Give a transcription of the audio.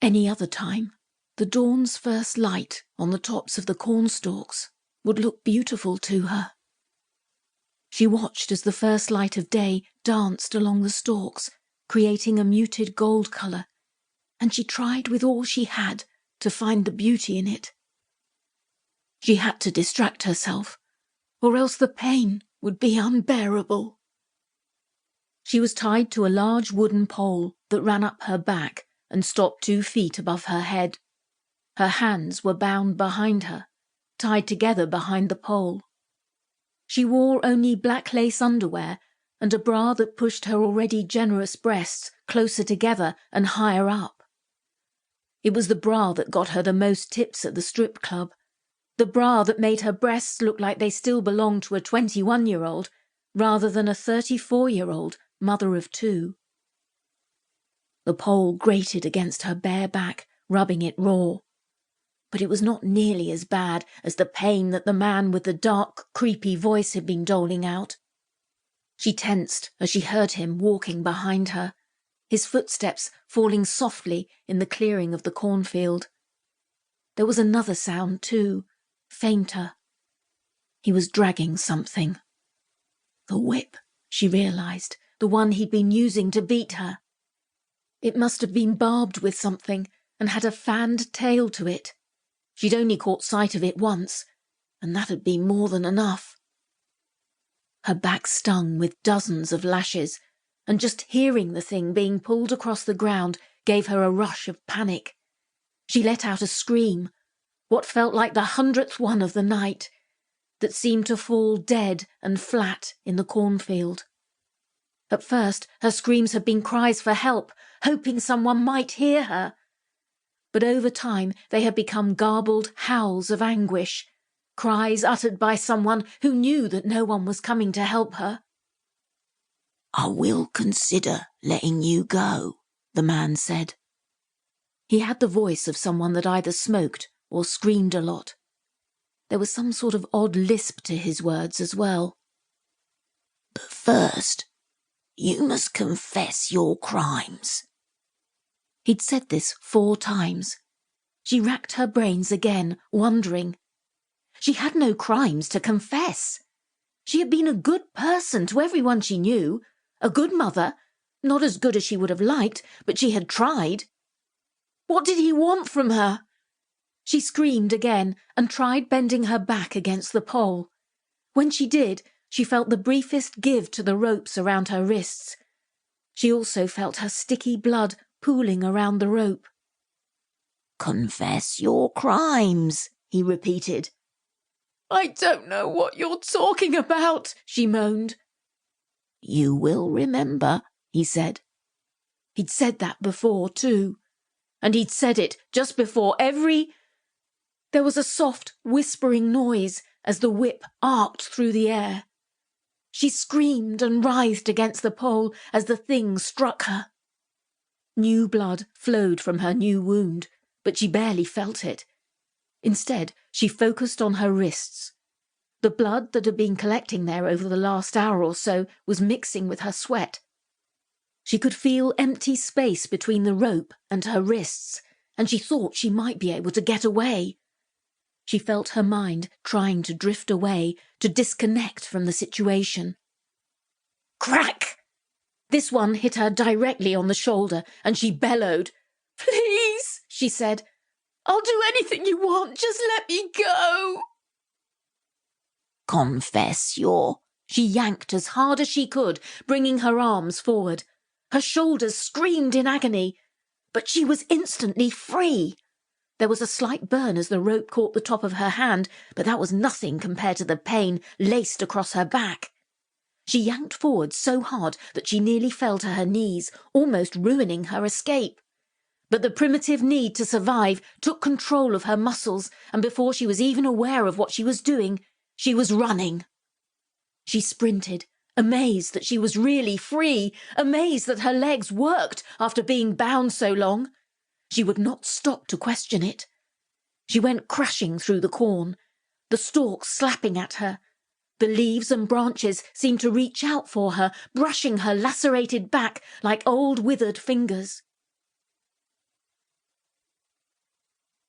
Any other time, the dawn's first light on the tops of the cornstalks would look beautiful to her. She watched as the first light of day danced along the stalks, creating a muted gold colour, and she tried with all she had to find the beauty in it. She had to distract herself, or else the pain would be unbearable. She was tied to a large wooden pole that ran up her back and stopped 2 feet above her head. Her hands were bound behind her, tied together behind the pole. She wore only black lace underwear and a bra that pushed her already generous breasts closer together and higher up. It was the bra that got her the most tips at the strip club, the bra that made her breasts look like they still belonged to a 21-year-old rather than a 34-year-old mother of 2. The pole grated against her bare back, rubbing it raw. But it was not nearly as bad as the pain that the man with the dark, creepy voice had been doling out. She tensed as she heard him walking behind her, his footsteps falling softly in the clearing of the cornfield. There was another sound too, fainter. He was dragging something. The whip, she realised, the one he'd been using to beat her. It must have been barbed with something and had a fanned tail to it. She'd only caught sight of it once, and that had been more than enough. Her back stung with dozens of lashes, and just hearing the thing being pulled across the ground gave her a rush of panic. She let out a scream, what felt like the 100th one of the night, that seemed to fall dead and flat in the cornfield. At first, her screams had been cries for help, hoping someone might hear her. But over time, they had become garbled howls of anguish, cries uttered by someone who knew that no one was coming to help her. "I will consider letting you go," the man said. He had the voice of someone that either smoked or screamed a lot. There was some sort of odd lisp to his words as well. "But first, you must confess your crimes." He'd said this 4 times. She racked her brains again, wondering. She had no crimes to confess. She had been a good person to everyone she knew, a good mother, not as good as she would have liked, but she had tried. What did he want from her? She screamed again and tried bending her back against the pole. When she did, she felt the briefest give to the ropes around her wrists. She also felt her sticky blood pooling around the rope. "Confess your crimes," he repeated. "I don't know what you're talking about," she moaned. "You will remember," he said. He'd said that before, too. And he'd said it just before every... There was a soft, whispering noise as the whip arced through the air. She screamed and writhed against the pole as the thing struck her. New blood flowed from her new wound, but she barely felt it. Instead, she focused on her wrists. The blood that had been collecting there over the last hour or so was mixing with her sweat. She could feel empty space between the rope and her wrists, and she thought she might be able to get away. She felt her mind trying to drift away, to disconnect from the situation. Crack! This one hit her directly on the shoulder, and she bellowed. "Please," she said. "I'll do anything you want, just let me go." "Confess your..." She yanked as hard as she could, bringing her arms forward. Her shoulders screamed in agony, but she was instantly free. There was a slight burn as the rope caught the top of her hand, but that was nothing compared to the pain laced across her back. She yanked forward so hard that she nearly fell to her knees, almost ruining her escape. But the primitive need to survive took control of her muscles, and before she was even aware of what she was doing, she was running. She sprinted, amazed that she was really free, amazed that her legs worked after being bound so long. She would not stop to question it. She went crashing through the corn, the stalks slapping at her. The leaves and branches seemed to reach out for her, brushing her lacerated back like old withered fingers.